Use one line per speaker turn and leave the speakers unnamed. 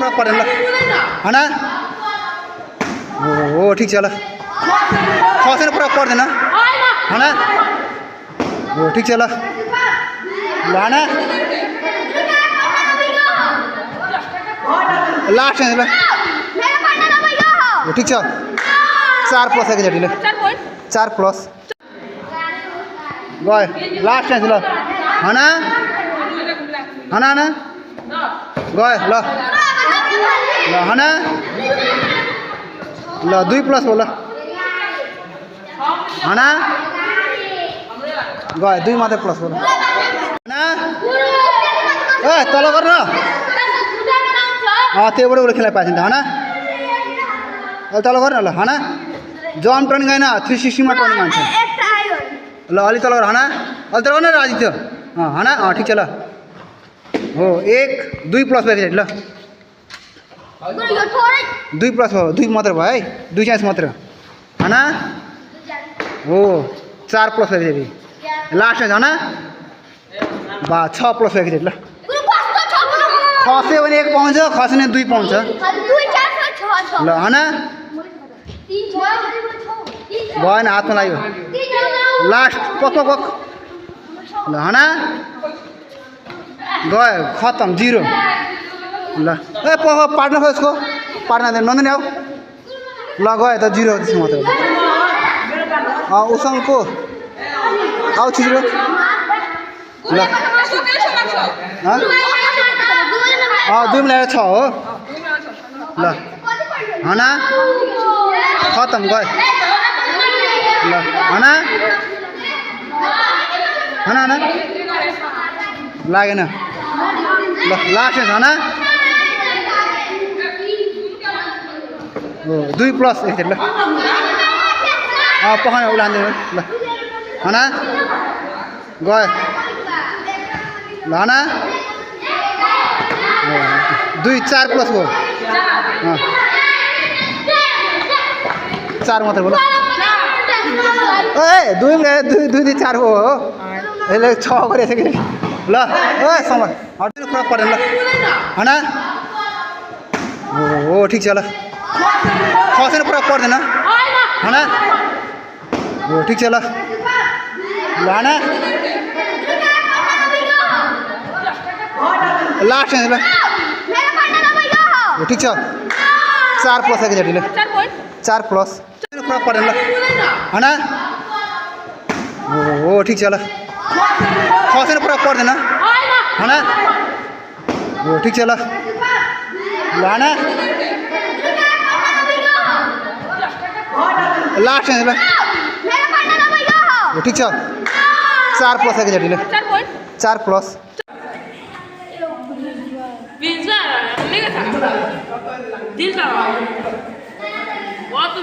फरक पर्दैन ल हैन हो ठीक छ ल खसेर फरक पर्दैन हैन हो ठीक छ ल ल हैन लास्ट है ल हो ठीक छ 4 प्लस एकचोटि ल 4 प्लस गयो लास्ट है ल हैन हैन हैन गयो ल ल हैन ल 2 प्लस हो ल हैन गयो 2 मात्रै प्लस हो ल हैन ए तल गर्न त्यहीबाट उले खेलाइ पाइन्छ हैन अलि तल गर्न ल हैन जम्प टर्निङ हैन 360 मा टर्निङ हुन्छ ल अलि तल गर हैन अलि तल गर्न राजित्य हैन ठीक छ ल हो 1 2 प्लस भएको ल 2 प्लस हो 2 मात्र भयो है 2 चान्स मात्र हैन हो 4 प्लस भएको लास्ट हैन बा 6 प्लस भएको ल खस्यो भने 1 पाउँछ खस्ने 2 पाउँछ ल हैन भएन हातमा लाग्यो लास्ट पक पक ल हैन गयो खत्म 0 ल ए पक पार्टनर खो यसको पार्टनर नन्दन आऊ ल गयो त 0 त्यसको मात्र उसँग को आऊ छिटो ल 2 मिलाएर 6 हो ल हैन खत्म गयो ल हैन हैन हैन लागेन ल लास्ट हैन हो 2 प्लस एकचोटि ल पखान उलान्दैन ल हैन गयो ल हैन 2 4 प्लस हो 4 मात्र बोल ए 2 2 4 हो यसले 6 गरिसक्यो ल ए समय हट्नु फरक पर्दैन ल हैन हो ठीक छ ल खसेर फरक पर्दैन हैन हो ठीक छ ल ल हैन लास्ट है ल हो ठीक छ 4 प्लस एकचोटि ल 4 प्लस फरक पर्दैन ल हैन हो ठीक छ ल खसेर फरक पर्दैन हैन हो ठीक छ ल ल हैन लास्ट है ल हो ठीक छ 4 प्लस एकचोटि ल 4 प्लस
दिल का बहुत